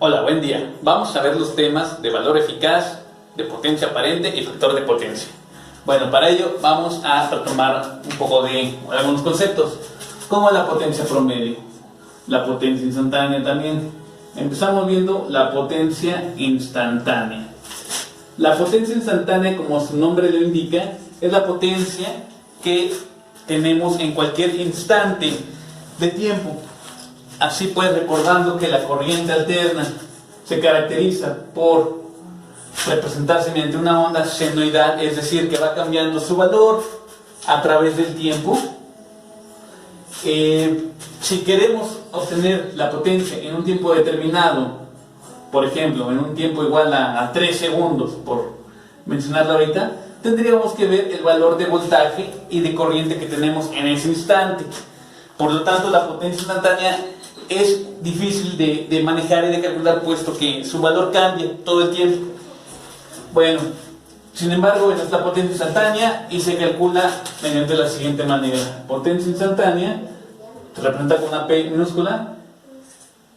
Hola, buen día. Vamos a ver los temas de valor eficaz, de potencia aparente y factor de potencia. Bueno, para ello vamos a retomar un poco de algunos conceptos, como la potencia promedio, la potencia instantánea también. Empezamos viendo la potencia instantánea. La potencia instantánea, como su nombre lo indica, es la potencia que tenemos en cualquier instante de tiempo. Así pues, recordando que la corriente alterna se caracteriza por representarse mediante una onda senoidal, es decir, que va cambiando su valor a través del tiempo. Si queremos obtener la potencia en un tiempo determinado, por ejemplo, en un tiempo igual a 3 segundos, por mencionarlo ahorita, tendríamos que ver el valor de voltaje y de corriente que tenemos en ese instante. Por lo tanto, la potencia instantánea es difícil de manejar y de calcular, puesto que su valor cambia todo el tiempo. Bueno, sin embargo, esta es la potencia instantánea y se calcula mediante la siguiente manera. Potencia instantánea, se representa con una P minúscula,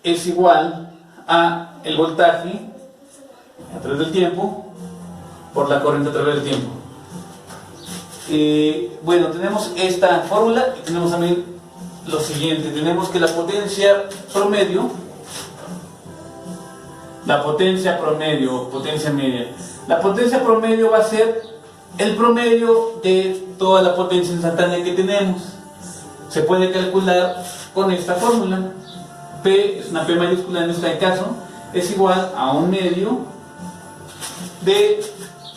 es igual a el voltaje a través del tiempo por la corriente a través del tiempo. Bueno, tenemos esta fórmula y tenemos también lo siguiente. Tenemos que la potencia promedio, potencia media. La potencia promedio va a ser el promedio de toda la potencia instantánea que tenemos. Se puede calcular con esta fórmula. P es una P mayúscula en este caso, es igual a un medio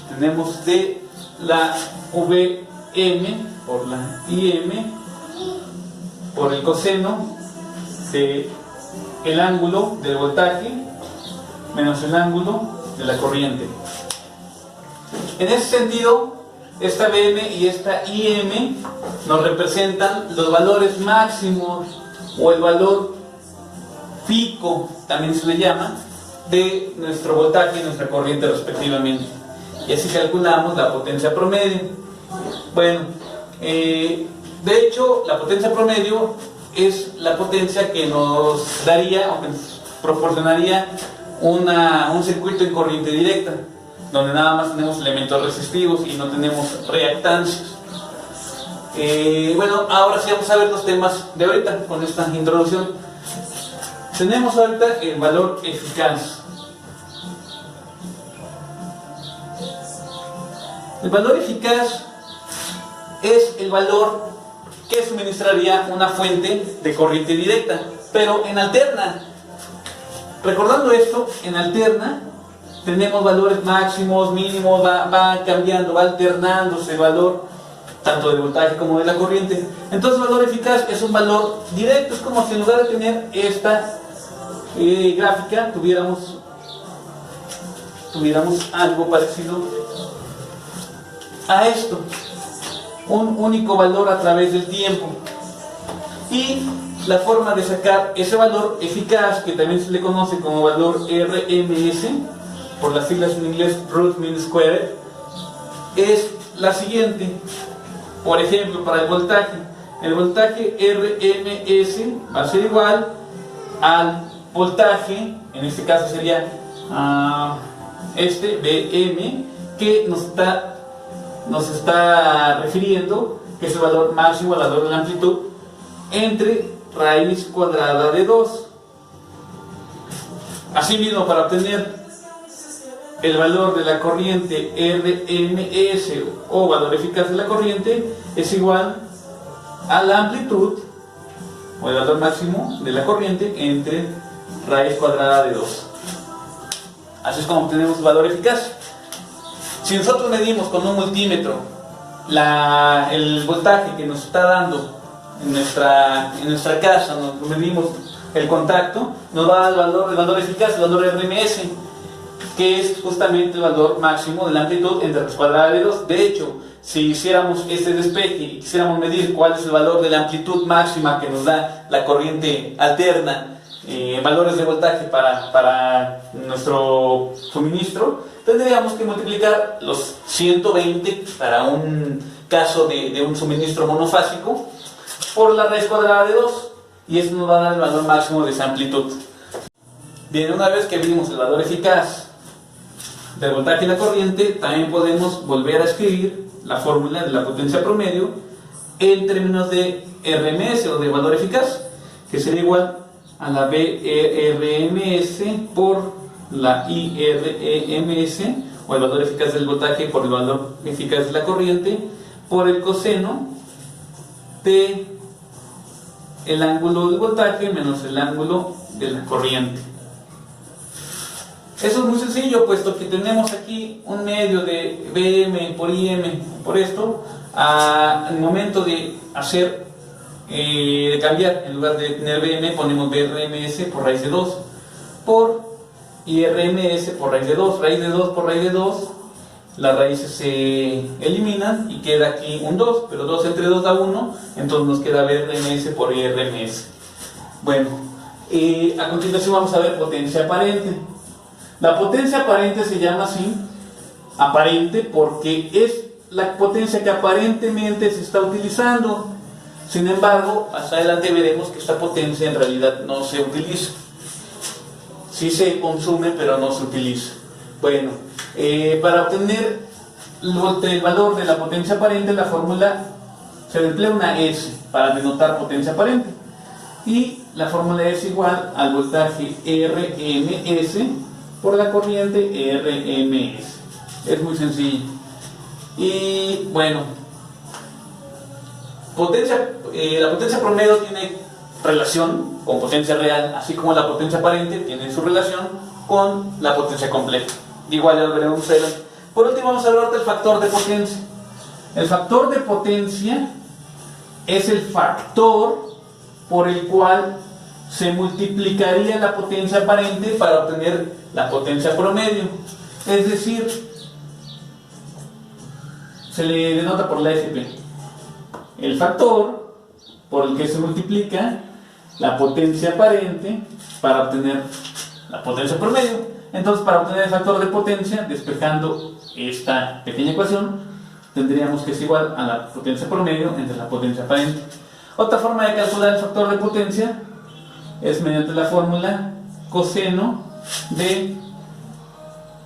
tenemos de la Vm por la Im por el coseno de el ángulo del voltaje menos el ángulo de la corriente. En ese sentido, esta Vm y esta Im nos representan los valores máximos o el valor pico, también se le llama, de nuestro voltaje y nuestra corriente respectivamente. Y así calculamos la potencia promedio. Bueno, de hecho, la potencia promedio es la potencia que nos daría o que nos proporcionaría un circuito en corriente directa, donde nada más tenemos elementos resistivos y no tenemos reactancias. Bueno, ahora sí vamos a ver los temas de ahorita con esta introducción. Tenemos ahorita el valor eficaz. El valor eficaz es el valor que suministraría una fuente de corriente directa, pero en alterna. Recordando esto, en alterna tenemos valores máximos, mínimos, va cambiando, va alternándose el valor tanto del voltaje como de la corriente. Entonces el valor eficaz es un valor directo, es como si en lugar de tener esta gráfica tuviéramos algo parecido a esto, un único valor a través del tiempo. Y la forma de sacar ese valor eficaz, que también se le conoce como valor RMS, por las siglas en inglés root mean squared, es la siguiente. Por ejemplo, para el voltaje RMS va a ser igual al voltaje, en este caso sería Vm, que nos está refiriendo que es el valor máximo, el valor de la amplitud, entre raíz cuadrada de 2. Asimismo, para obtener el valor de la corriente RMS o valor eficaz de la corriente, es igual a la amplitud o el valor máximo de la corriente entre raíz cuadrada de 2. Así es como obtenemos el valor eficaz. Si nosotros medimos con un multímetro el voltaje que nos está dando en nuestra casa, nos medimos el contacto, nos va a dar el valor eficaz, el valor RMS, que es justamente el valor máximo de la amplitud entre raíz cuadrada de 2. De hecho, si hiciéramos este despeje y quisiéramos medir cuál es el valor de la amplitud máxima que nos da la corriente alterna, valores de voltaje para nuestro suministro, tendríamos que multiplicar los 120 para un caso de un suministro monofásico por la raíz cuadrada de 2, y eso nos va a dar el valor máximo de esa amplitud. Bien, una vez que vimos el valor eficaz del voltaje y la corriente, también podemos volver a escribir la fórmula de la potencia promedio en términos de RMS o de valor eficaz, que sería igual a la VRMS por la IREMS, o el valor eficaz del voltaje por el valor eficaz de la corriente, por el coseno de el ángulo del voltaje menos el ángulo de la corriente. Eso es muy sencillo, puesto que tenemos aquí un medio de VM por IM por esto. Al momento de hacer, de cambiar, en lugar de tener VM ponemos VRMS por raíz de 2 por IRMS por raíz de 2, raíz de 2 por raíz de 2, las raíces se eliminan y queda aquí un 2, pero 2 entre 2 da 1, entonces nos queda VRMS por IRMS. Bueno, a continuación vamos a ver potencia aparente. La potencia aparente se llama así, aparente, porque es la potencia que aparentemente se está utilizando. Sin embargo, más adelante veremos que esta potencia en realidad no se utiliza. Sí se consume, pero no se utiliza. Bueno, para obtener el valor de la potencia aparente, la fórmula se emplea una S para denotar potencia aparente. Y la fórmula es igual al voltaje RMS por la corriente RMS. Es muy sencillo. Y bueno, la potencia promedio tiene relación con potencia real, así como la potencia aparente tiene su relación con la potencia compleja. Igual ya lo veremos más adelante. Por último vamos a hablar del factor de potencia. El factor de potencia es el factor por el cual se multiplicaría la potencia aparente para obtener la potencia promedio. Es decir, se le denota por la FP. El factor por el que se multiplica la potencia aparente para obtener la potencia promedio. Entonces, para obtener el factor de potencia, despejando esta pequeña ecuación, tendríamos que es igual a la potencia promedio entre la potencia aparente. Otra forma de calcular el factor de potencia es mediante la fórmula coseno de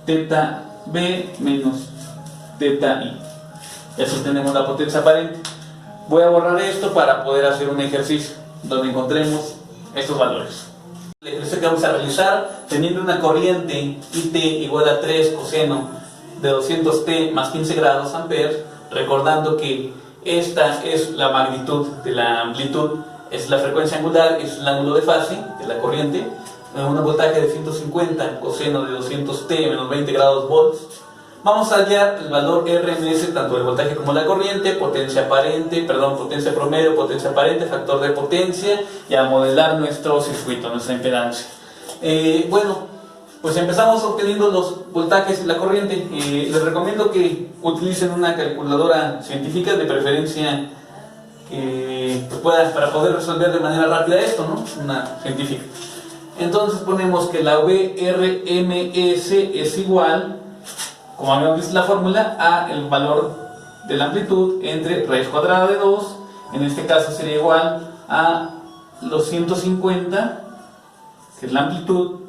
teta B menos teta I. Eso tenemos la potencia aparente. Voy a borrar esto para poder hacer un ejercicio donde encontremos estos valores. El ejercicio que vamos a realizar, teniendo una corriente IT igual a 3 coseno de 200t más 15 grados amperes, recordando que esta es la magnitud de la amplitud, es la frecuencia angular, es el ángulo de fase de la corriente, un voltaje de 150 coseno de 200t menos 20 grados volts. Vamos a hallar el valor RMS tanto del voltaje como la corriente, potencia promedio, potencia aparente, factor de potencia, y a modelar nuestro circuito, nuestra impedancia. Bueno, pues empezamos obteniendo los voltajes y la corriente. Les recomiendo que utilicen una calculadora científica, de preferencia para poder resolver de manera rápida esto, ¿no? Una científica. Entonces ponemos que la VRMS es igual, como habíamos visto la fórmula, a el valor de la amplitud entre raíz cuadrada de 2, en este caso sería igual a los 150, que es la amplitud,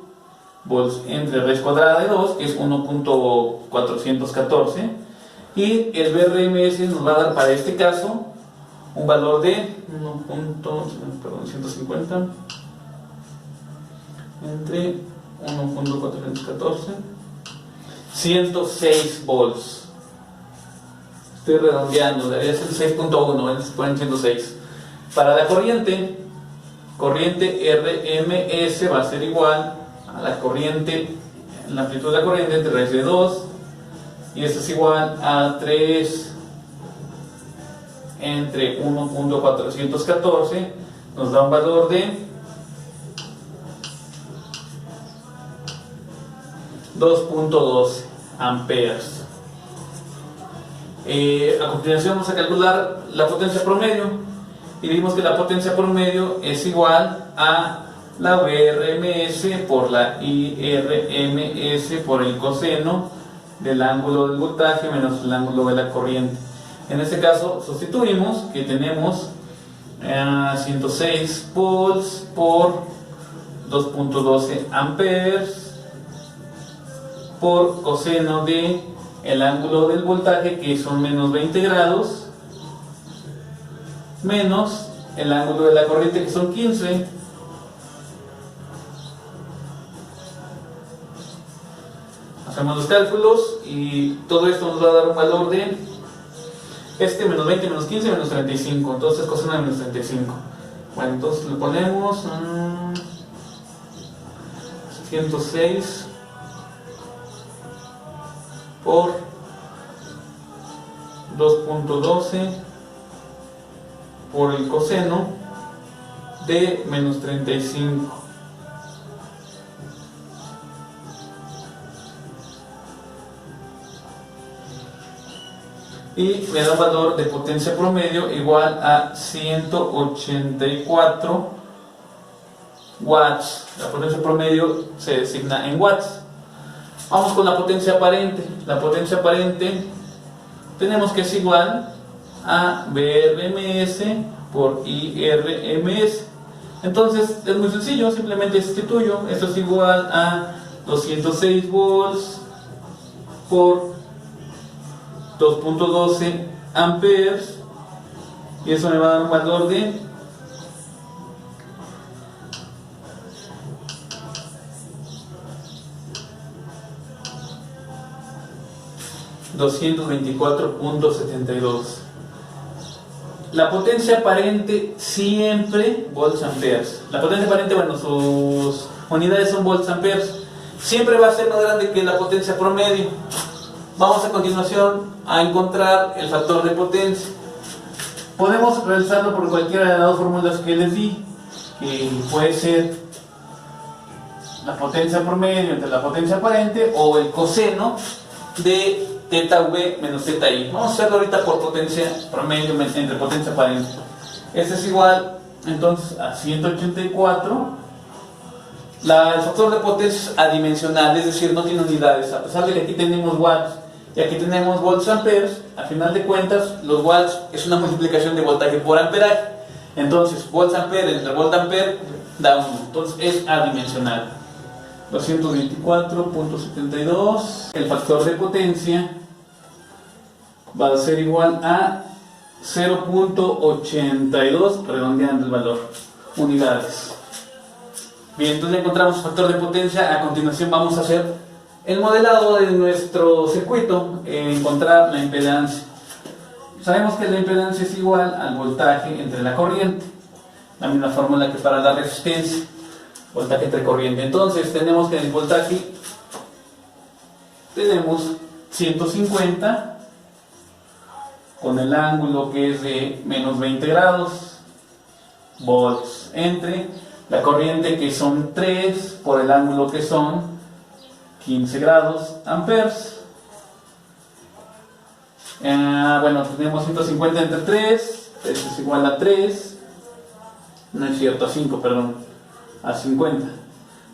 volts entre raíz cuadrada de 2, que es 1.414, y el VRMS nos va a dar para este caso un valor de 150 entre 1.414, 106 volts. Estoy redondeando, debería ser 6.1, se ponen 106. Para la corriente RMS va a ser igual a la corriente, la amplitud de la corriente entre raíz de 2, y esto es igual a 3 entre 1.414, nos da un valor de 2.12 amperes. A continuación vamos a calcular la potencia promedio, y vimos que la potencia promedio es igual a la VRMS por la IRMS por el coseno del ángulo del voltaje menos el ángulo de la corriente. En este caso sustituimos que tenemos 106 volts por 2.12 amperes por coseno de el ángulo del voltaje, que son menos 20 grados, menos el ángulo de la corriente, que son 15. Hacemos los cálculos y todo esto nos va a dar un valor de menos 20, menos 15, menos 35. Entonces coseno de menos 35. Bueno, entonces le ponemos 106 por 2.12 por el coseno de menos 35. Y me da un valor de potencia promedio igual a 184 watts. La potencia promedio se designa en watts. Vamos con la potencia aparente. La potencia aparente tenemos que es igual a VRMS por IRMS. Entonces es muy sencillo, simplemente sustituyo. Esto es igual a 206 volts por 2.12 amperes, y eso me va a dar un valor de 224.72. La potencia aparente siempre volts amperes. La potencia aparente, bueno, sus unidades son volts amperes. Siempre va a ser más grande que la potencia promedio. Vamos a continuación a encontrar el factor de potencia. Podemos realizarlo por cualquiera de las dos fórmulas que les di, que puede ser la potencia promedio entre la potencia aparente o el coseno de teta v menos teta i. Vamos a hacerlo ahorita por potencia promedio entre potencia aparente. Este es igual entonces a 184. El factor de potencia es adimensional, es decir, no tiene unidades. A pesar de que aquí tenemos watts y aquí tenemos volts amperes, a final de cuentas los watts es una multiplicación de voltaje por amperaje. Entonces volts ampere entre volt ampere da 1. Entonces es adimensional. 224.72. El factor de potencia va a ser igual a 0.82, redondeando el valor, unidades. Bien, entonces ya encontramos el factor de potencia. A continuación vamos a hacer el modelado de nuestro circuito, encontrar la impedancia. Sabemos que la impedancia es igual al voltaje entre la corriente, la misma fórmula que para la resistencia, voltaje entre corriente. Entonces tenemos que en el voltaje tenemos 150 con el ángulo que es de menos 20 grados, volts, entre la corriente que son 3 por el ángulo que son 15 grados amperes. Bueno, tenemos 150 entre 3, esto es igual a 3, no es cierto, a 5, perdón, a 50.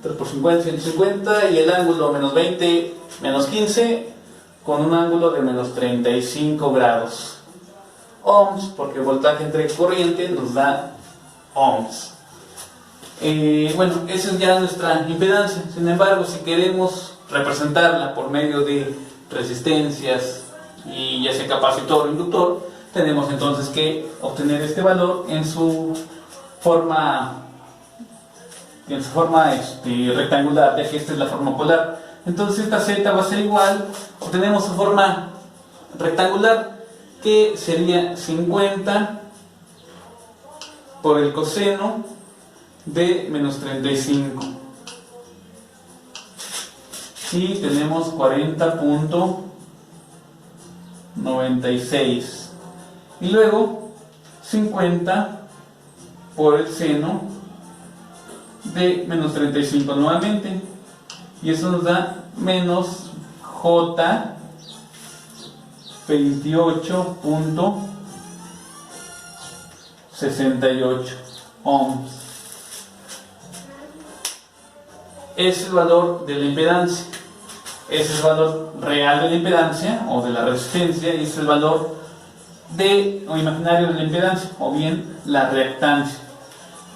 3 por 50, 150, y el ángulo menos 20, menos 15, con un ángulo de menos 35 grados. Ohms, porque el voltaje entre corriente nos da ohms. Bueno, esa es ya nuestra impedancia. Sin embargo, si queremos representarla por medio de resistencias y ya sea capacitor o inductor, tenemos entonces que obtener este valor en su forma rectangular, ya que esta es la forma polar. Entonces esta z va a ser igual, obtenemos su forma rectangular, que sería 50 por el coseno de menos 35, y tenemos 40.96, y luego 50 por el seno de menos 35 nuevamente, y eso nos da menos J 28.68 ohms. Es el valor de la impedancia. Ese es el valor real de la impedancia o de la resistencia, y es el valor o imaginario de la impedancia, o bien la reactancia.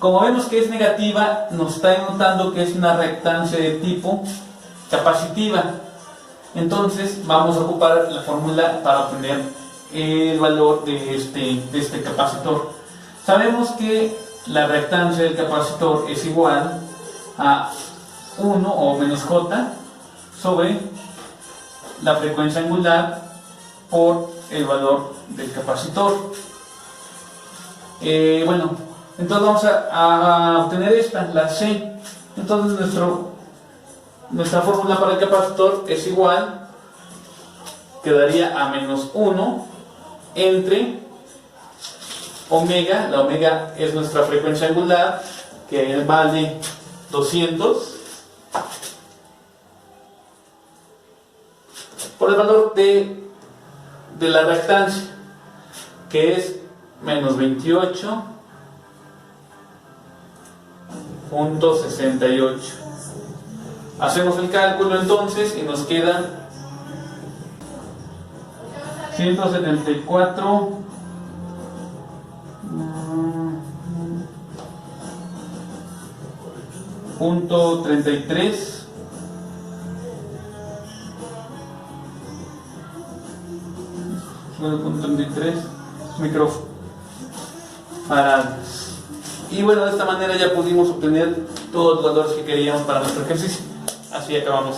Como vemos que es negativa, nos está denotando que es una reactancia de tipo capacitiva. Entonces vamos a ocupar la fórmula para obtener el valor de este capacitor. Sabemos que la reactancia del capacitor es igual a 1 o menos J sobre la frecuencia angular por el valor del capacitor. Bueno, entonces vamos a obtener esta, la C. Entonces nuestra fórmula para el capacitor es igual, quedaría a menos 1 entre omega. La omega es nuestra frecuencia angular, que vale 200, por el valor de la reactancia, que es menos 28.68. Hacemos el cálculo entonces y nos queda 174.33 microfarads. Y bueno, de esta manera ya pudimos obtener todos los valores que queríamos para nuestro ejercicio. Así acabamos.